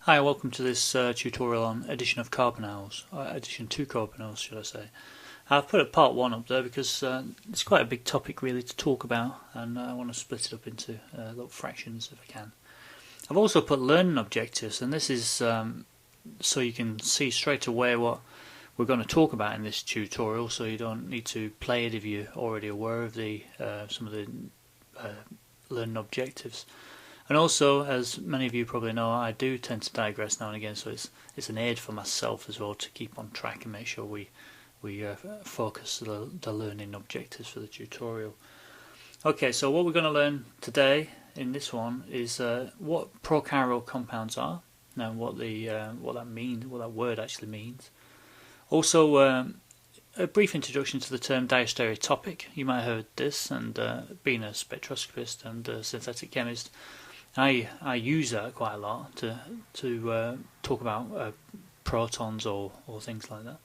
Hi, welcome to this tutorial on addition of carbonyls, or addition to carbonyls should I say. I've put a part 1 up there because it's quite a big topic really to talk about, and I want to split it up into little fractions if I can. I've also put learning objectives, and this is so you can see straight away what we're going to talk about in this tutorial, so you don't need to play it if you're already aware of the some of the learning objectives. And also, as many of you probably know, I do tend to digress now and again, so it's an aid for myself as well to keep on track and make sure we focus the learning objectives for the tutorial. Okay, so what we're going to learn today in this one is what prochiral compounds are, now what that means, what that word actually means. Also, a brief introduction to the term diastereotopic. You might have heard this, and being a spectroscopist and a synthetic chemist, I use that quite a lot to talk about protons or things like that.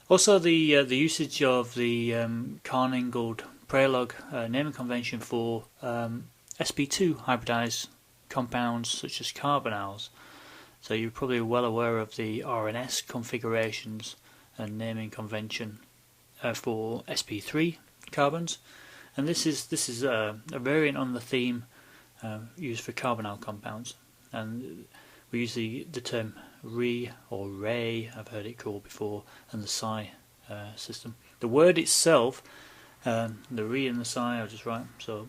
Also, the usage of the Carnegie Prelog naming convention for sp2 hybridized compounds such as carbonyls. So you're probably well aware of the RNS configurations and naming convention for sp3 carbons, and this is a variant on the theme used for carbonyl compounds, and we use the term re or ray, I've heard it called before, and the psi system. The word itself, the re and the psi are just right, so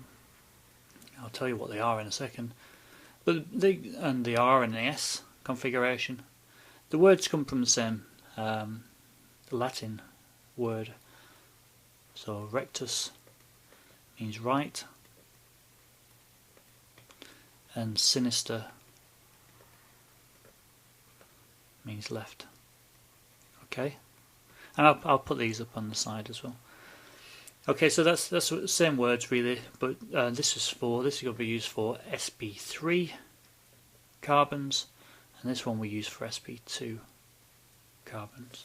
I'll tell you what they are in a second. But and the R and the S configuration, the words come from the same Latin word. So rectus means right, and sinister means left. Okay, and I'll put these up on the side as well. Okay, so that's the same words really, but this is going to be used for sp3 carbons, and this one we use for sp2 carbons.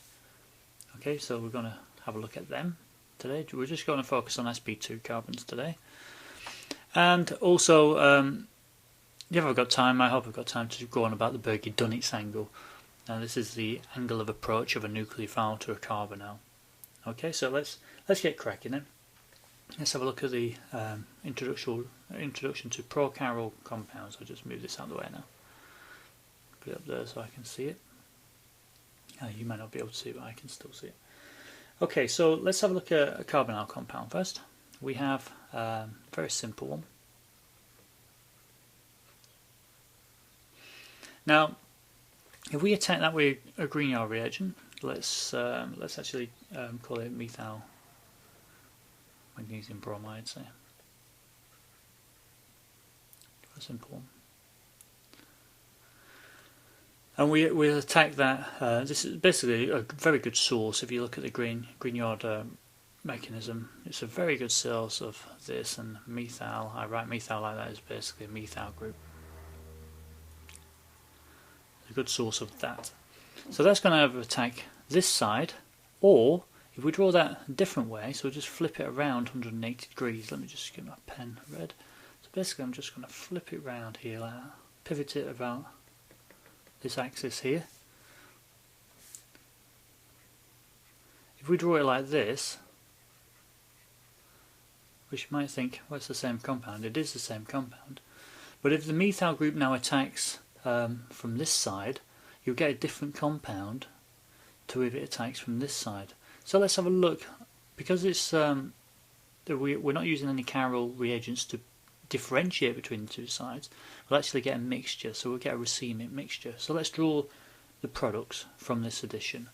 Okay, so we're going to have a look at them today. We're just going to focus on sp2 carbons today, and also if I've got time, I hope I've got time to go on about the Burgi-Dunitz angle. Now this is the angle of approach of a nucleophile to a carbonyl. Okay, so let's get cracking then. Let's have a look at the introduction to prochiral compounds. I'll just move this out of the way now. Put it up there so I can see it. You might not be able to see it, but I can still see it. Okay, so let's have a look at a carbonyl compound first. We have a very simple one. Now, if we attack that with a Grignard reagent, let's actually call it methyl magnesium bromide, say. A simple one. And we'll attack that. This is basically a very good source. If you look at the Grignard mechanism, it's a very good source of this, and methyl. I write methyl like that is basically a methyl group. A good source of that. So that's going to have attack this side, or if we draw that a different way, so we'll just flip it around 180 degrees. Let me just get my pen red. So basically I'm just going to flip it around here like that, pivot it about this axis here. If we draw it like this, which you might think, well, it's the same compound. It is the same compound, but if the methyl group now attacks from this side, you'll get a different compound to if it attacks from this side. So let's have a look. Because it's we're not using any chiral reagents to differentiate between the two sides, we'll actually get a mixture, so we'll get a racemic mixture. So let's draw the products from this addition,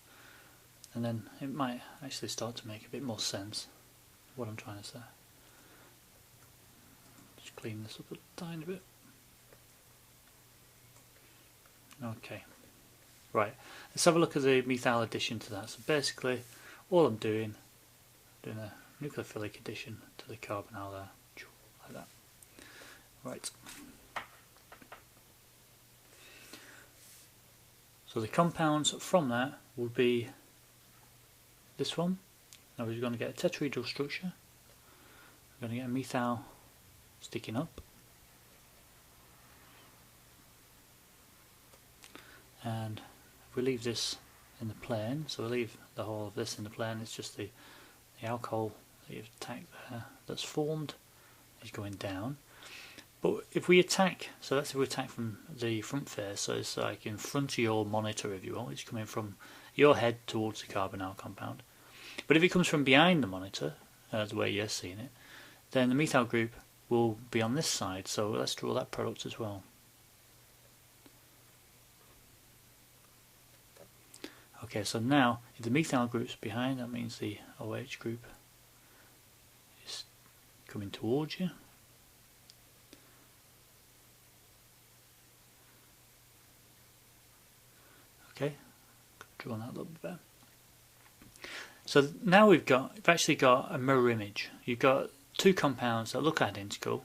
and then it might actually start to make a bit more sense what I'm trying to say. Just clean this up a tiny bit. Okay, right, let's have a look at the methyl addition to that. So basically all I'm doing a nucleophilic addition to the carbonyl there, like that. Right, so the compounds from that will be this one. Now we're going to get a tetrahedral structure. We're going to get a methyl sticking up. and if we leave this in the plane, so we leave the whole of this in the plane, it's just the alcohol that you've attacked there that's formed is going down. But if we attack, so that's if we attack from the front face, so it's like in front of your monitor, if you will, it's coming from your head towards the carbonyl compound. But if it comes from behind the monitor, the way you're seeing it, then the methyl group will be on this side, so let's draw that product as well. Okay, so now if the methyl group's behind, that means the OH group is coming towards you. Okay, draw that a little bit better. So now we've actually got a mirror image. You've got two compounds that look identical,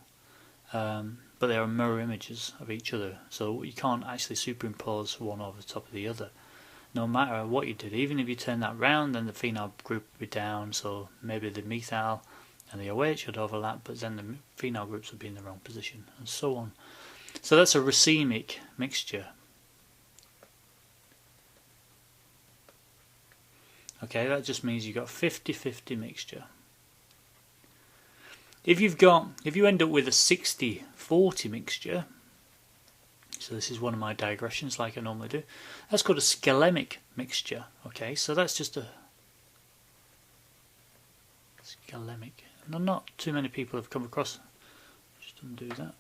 but they are mirror images of each other. So you can't actually superimpose one over the top of the other. No matter what you did, even if you turn that round, then the phenol group would be down. So maybe the methyl and the OH would overlap, but then the phenol groups would be in the wrong position, and so on. So that's a racemic mixture. Okay, that just means you've got 50-50 mixture. If you end up with a 60-40 mixture, so this is one of my digressions like I normally do, that's called a scalemic mixture. Okay, so that's just a scalemic. Not too many people have come across, just undo that.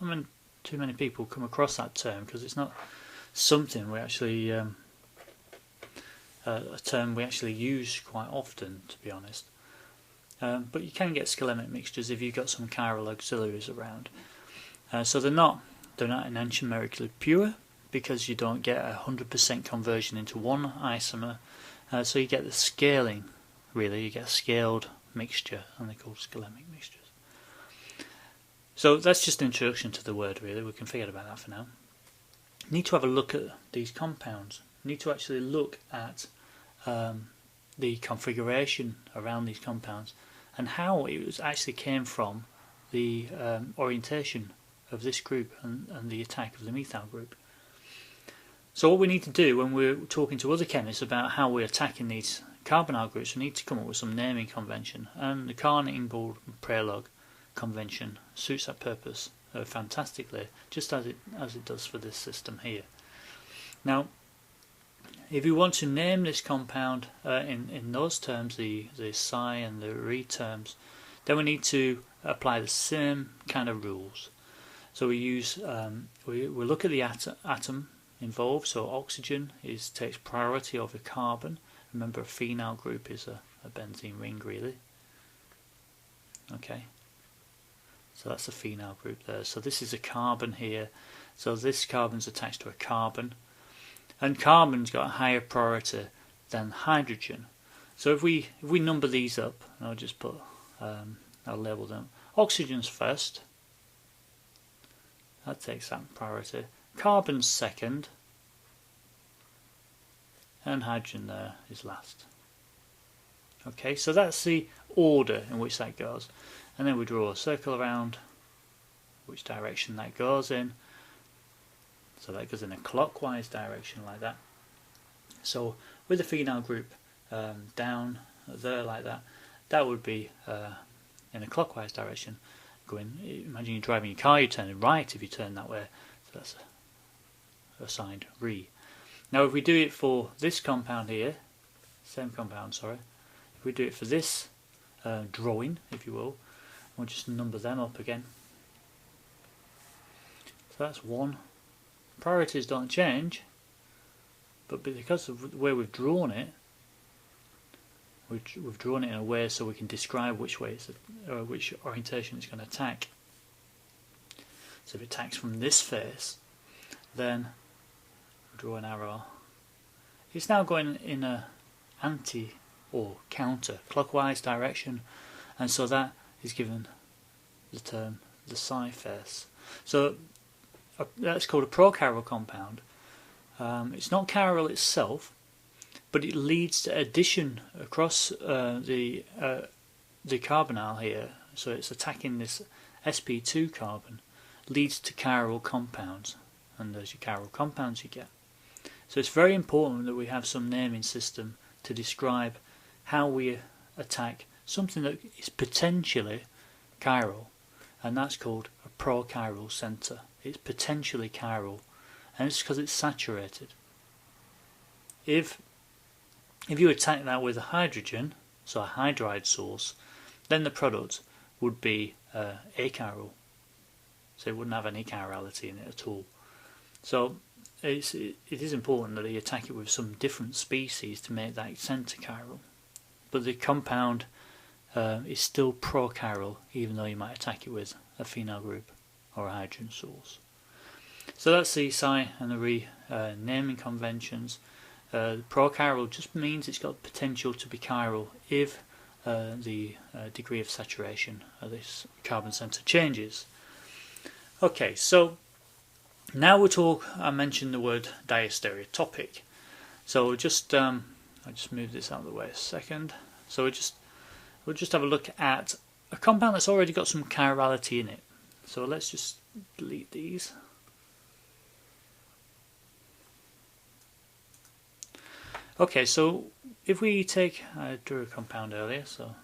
I mean, too many people come across that term because it's not something we actually a term we actually use quite often, to be honest. But you can get scalemic mixtures if you've got some chiral auxiliaries around. So they're not enantiomerically pure because you don't get 100% conversion into one isomer. So you get the scaling, really. You get a scaled mixture, and they're called scalemic mixtures. So that's just an introduction to the word, really. We can forget about that for now. You need to have a look at these compounds. You need to actually look at the configuration around these compounds and how it actually came from the orientation of this group and the attack of the methyl group. So what we need to do when we're talking to other chemists about how we're attacking these carbonyl groups, we need to come up with some naming convention, and the Carr-Ingold-Prelog convention suits that purpose fantastically, just as it does for this system here. Now, if you want to name this compound in those terms, the psi and the re terms, then we need to apply the same kind of rules. So we use we look at the atom involved. So oxygen takes priority over carbon. Remember, a phenyl group is a benzene ring, really. Okay, so that's a phenyl group there. So this is a carbon here. So this carbon's attached to a carbon. And carbon's got a higher priority than hydrogen. So if we number these up, and I'll just put I'll label them. Oxygen's first. That takes that priority. Carbon's second, and hydrogen there is last. Okay, so that's the order in which that goes, and then we draw a circle around which direction that goes in. So that goes in a clockwise direction like that. So with the phenyl group down there like that, that would be in a clockwise direction. Imagine you're driving your car, you're turning right if you turn that way. So that's assigned re. Now if we do it for this compound here, same compound, sorry. If we do it for this drawing, if you will, we'll just number them up again. So that's 1. Priorities don't change, but because of the way we've drawn it, we've drawn it in a way so we can describe which way which orientation it's going to attack. So if it attacks from this face, then we'll draw an arrow. It's now going in a anti or counter clockwise direction, and so that is given the term the psi face. So that's called a prochiral compound. It's not chiral itself, but it leads to addition across the carbonyl here. So it's attacking this sp2 carbon, leads to chiral compounds, and there's your chiral compounds you get. So it's very important that we have some naming system to describe how we attack something that is potentially chiral, and that's called a prochiral center. It's potentially chiral, and it's because it's saturated. If you attack that with a hydrogen, so a hydride source, then the product would be achiral, so it wouldn't have any chirality in it at all. So it is important that you attack it with some different species to make that center chiral, but the compound is still prochiral, even though you might attack it with a phenyl group or a hydrogen source. So that's the psi and the naming conventions. Prochiral just means it's got potential to be chiral if the degree of saturation of this carbon center changes. Okay, so now we'll talk. I mentioned the word diastereotopic. So I'll just move this out of the way a second. So we'll just have a look at a compound that's already got some chirality in it. So let's just delete these. Okay, so if we take, I drew a compound earlier, so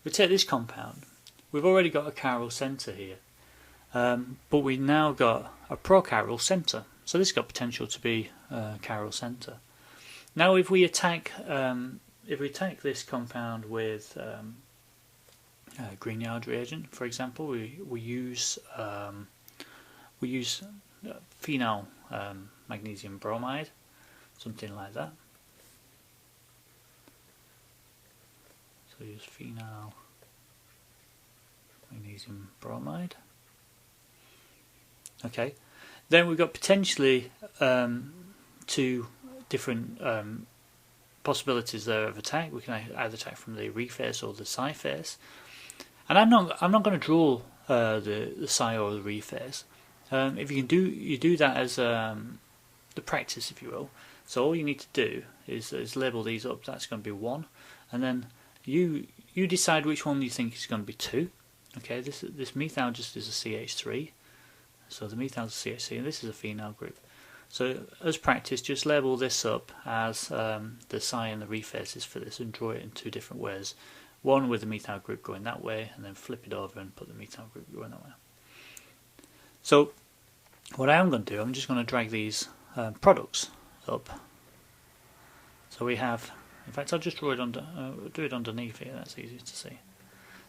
we take this compound. We've already got a chiral center here, but we now got a prochiral center. So this has got potential to be a chiral center. Now, if we attack this compound with Grignard reagent, for example, we use phenyl magnesium bromide, something like that. So use phenyl magnesium bromide. Okay, then we've got potentially two different possibilities there of attack. We can either attack from the reface or the psi face, and I'm not going to draw the psi or the reface. If you do that as the practice, if you will. So all you need to do is label these up. That's going to be 1, and then you decide which one you think is going to be 2. Okay, this methyl just is a CH3, so the methyl is a CH3, and this is a phenyl group. So as practice, just label this up as the psi and the refaces for this, and draw it in 2 different ways. One with the methyl group going that way, and then flip it over and put the methyl group going that way. So what I am going to do, I'm just going to drag these products up. So we have, in fact, I'll just draw it under, do it underneath here. That's easier to see.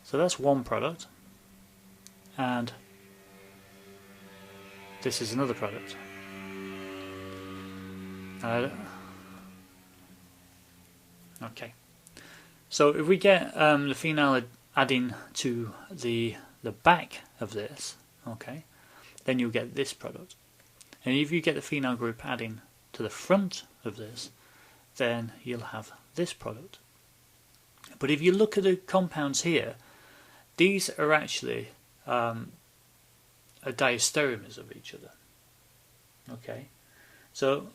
So that's one product, and this is another product. Okay. So if we get the phenyl adding to the back of this, okay, then you'll get this product. And if you get the phenyl group adding to the front of this, then you'll have this product. But if you look at the compounds here, these are actually diastereomers of each other. Okay, so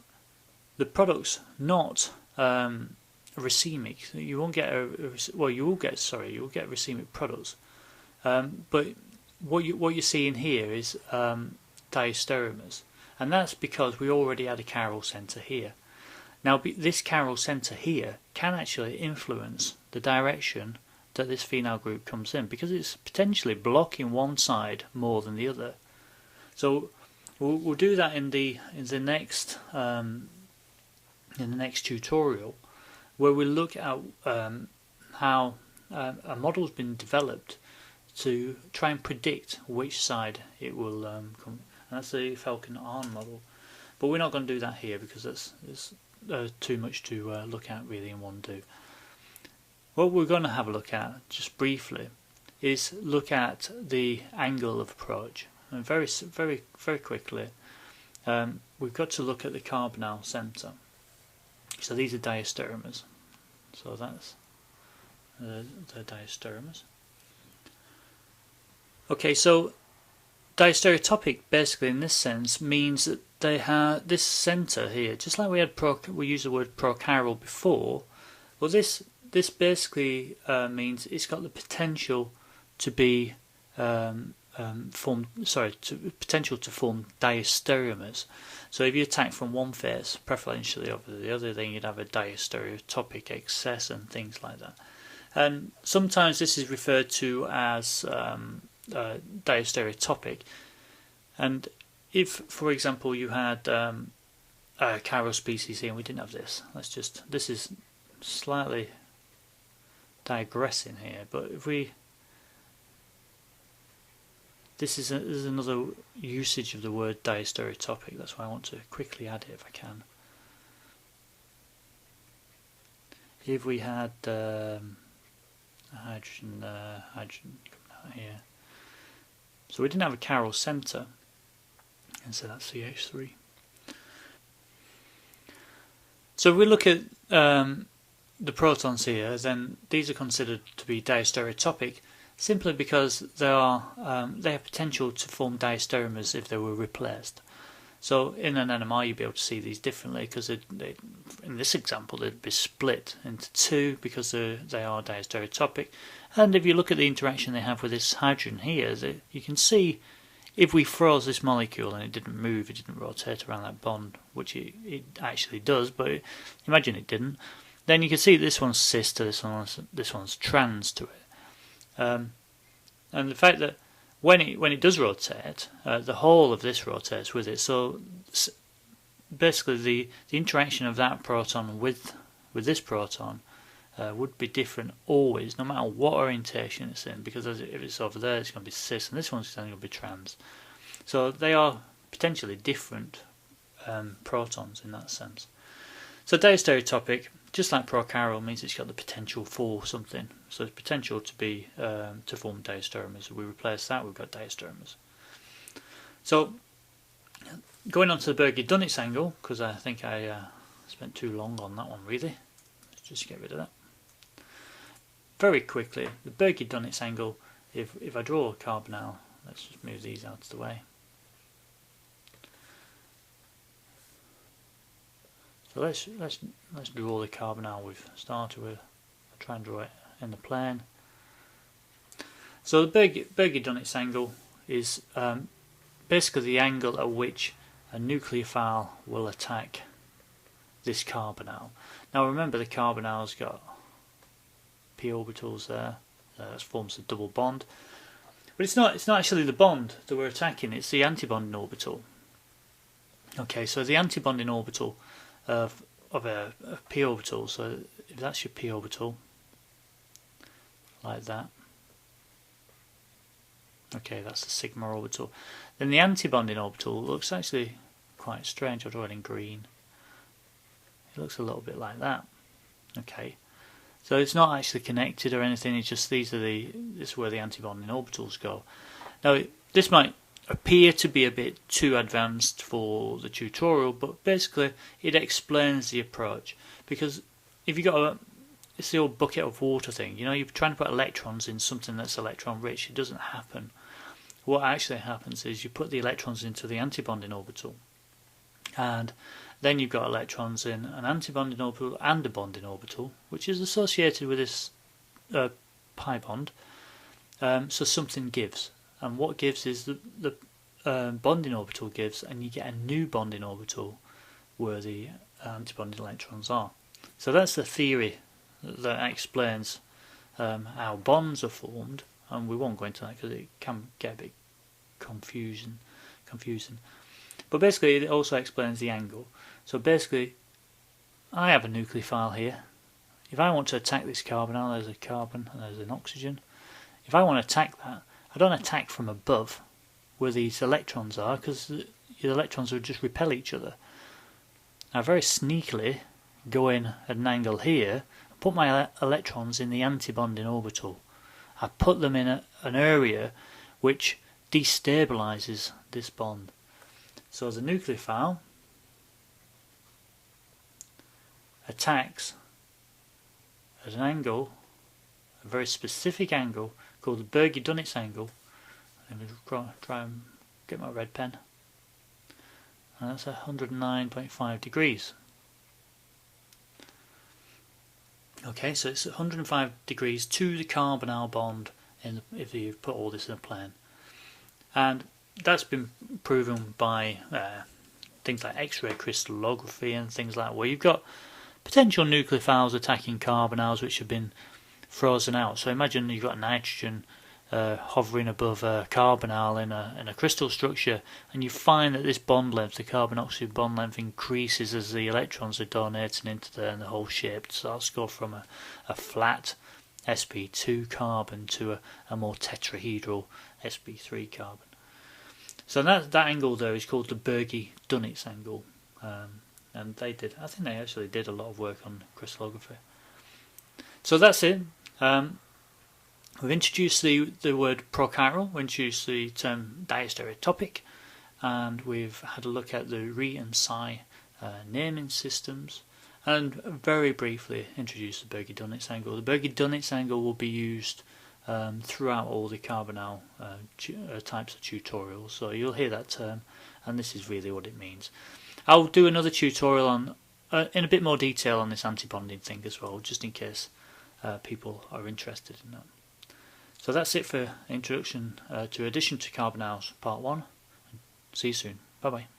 the product's not racemic. You won't get you will get racemic products, but what you're seeing here is diastereomers, and that's because we already had a chiral center here. Now this chiral center here can actually influence the direction that this phenyl group comes in, because it's potentially blocking one side more than the other. So we'll do that in the next tutorial, where we look at how a model's been developed to try and predict which side it will come. And that's the Falcon Arn model, but we're not going to do that here because it's too much to look at really in one do. What we're going to have a look at, just briefly, is look at the angle of approach, and very quickly. We've got to look at the carbonyl center. So these are diastereomers. So that's the diastereomers. Okay, so diastereotopic basically in this sense means that they have this center here, just like we used the word prochiral before. Well, this basically means it's got the potential to be a potential to form diastereomers. So if you attack from one phase preferentially over the other, then you'd have a diastereotopic excess and things like that. And sometimes this is referred to as diastereotopic. And if, for example, you had a chiral species here and we didn't have this, this is slightly digressing here, but if we, this is another usage of the word diastereotopic, that's why I want to quickly add it if I can. If we had hydrogen coming out here, so we didn't have a chiral centre, and so that's CH3. So if we look at the protons here, then these are considered to be diastereotopic simply because they have potential to form diastereomers if they were replaced. So in an NMR you'd be able to see these differently because in this example they'd be split into two because they are diastereotopic. And if you look at the interaction they have with this hydrogen here, you can see if we froze this molecule and it didn't move, it didn't rotate around that bond, which it actually does, but imagine it didn't, then you can see this one's cis to this one's trans to it. And the fact that when it does rotate, the whole of this rotates with it. So basically, the interaction of that proton with this proton would be different always, no matter what orientation it's in. Because if it's over there, it's going to be cis, and this one's going to be trans. So they are potentially different protons in that sense. So diastereotopic, just like prochiral, means it's got the potential for something. So it's potential to be to form diastereomers. If we replace that, we've got diastereomers. So going on to the Burgi-Dunitz angle, because I think I spent too long on that one really. Let's just get rid of that. Very quickly, the Burgi-Dunitz angle, if I draw a carbonyl, let's just move these out of the way. So let's draw the carbonyl we've started with. I'll try and draw it in the plane. So the Burgi-Dunitz angle is basically the angle at which a nucleophile will attack this carbonyl. Now remember, the carbonyl's got p orbitals there. That forms a double bond, but it's not actually the bond that we're attacking. It's the antibonding orbital. Okay, so the antibonding orbital of a p orbital. So if that's your p orbital, like that. Okay, that's the sigma orbital. Then the antibonding orbital looks actually quite strange. I'll draw it in green. It looks a little bit like that. Okay, so it's not actually connected or anything. It's just this is where the antibonding orbitals go. Now this might appear to be a bit too advanced for the tutorial, but basically it explains the approach. Because if you got it's the old bucket of water thing. You know, you're trying to put electrons in something that's electron rich. It doesn't happen. What actually happens is you put the electrons into the antibonding orbital, and then you've got electrons in an antibonding orbital and a bonding orbital, which is associated with this pi bond. So something gives, and what gives is the bonding orbital gives, and you get a new bonding orbital where the antibonding electrons are. So that's the theory that explains how bonds are formed, and we won't go into that because it can get a bit confusing. But basically it also explains the angle. So basically I have a nucleophile here. If I want to attack this carbonyl, there's a carbon and there's an oxygen. If I want to attack that, I don't attack from above where these electrons are, because the electrons would just repel each other. I very sneakily go in at an angle here, put my electrons in the antibonding orbital. I put them in an area which destabilizes this bond. So the nucleophile attacks at an angle, a very specific angle called the Burgi-Dunitz angle. Let me try and get my red pen. And that's 109.5 degrees. Okay, so it's 105 degrees to the carbonyl bond if you put all this in a plane. and that's been proven by things like X-ray crystallography and things like that, where you've got potential nucleophiles attacking carbonyls which have been frozen out. So imagine you've got nitrogen hovering above a carbonyl in a crystal structure, and you find that this bond length, the carbon-oxygen bond length, increases as the electrons are donating into there, and the whole shape starts to go from a flat sp2 carbon to a more tetrahedral sp3 carbon. So that angle there is called the Burgi-Dunitz angle, and I think they actually did a lot of work on crystallography. So that's it. We've introduced the word prochiral, we introduced the term diastereotopic, and we've had a look at the Re and Psi naming systems, and very briefly introduced the Burgi-Dunitz angle. The Burgi-Dunitz angle will be used throughout all the carbonyl types of tutorials, so you'll hear that term, and this is really what it means. I'll do another tutorial on in a bit more detail on this anti-bonding thing as well, just in case people are interested in that. So that's it for introduction to addition to carbonyls part 1. See you soon. Bye bye.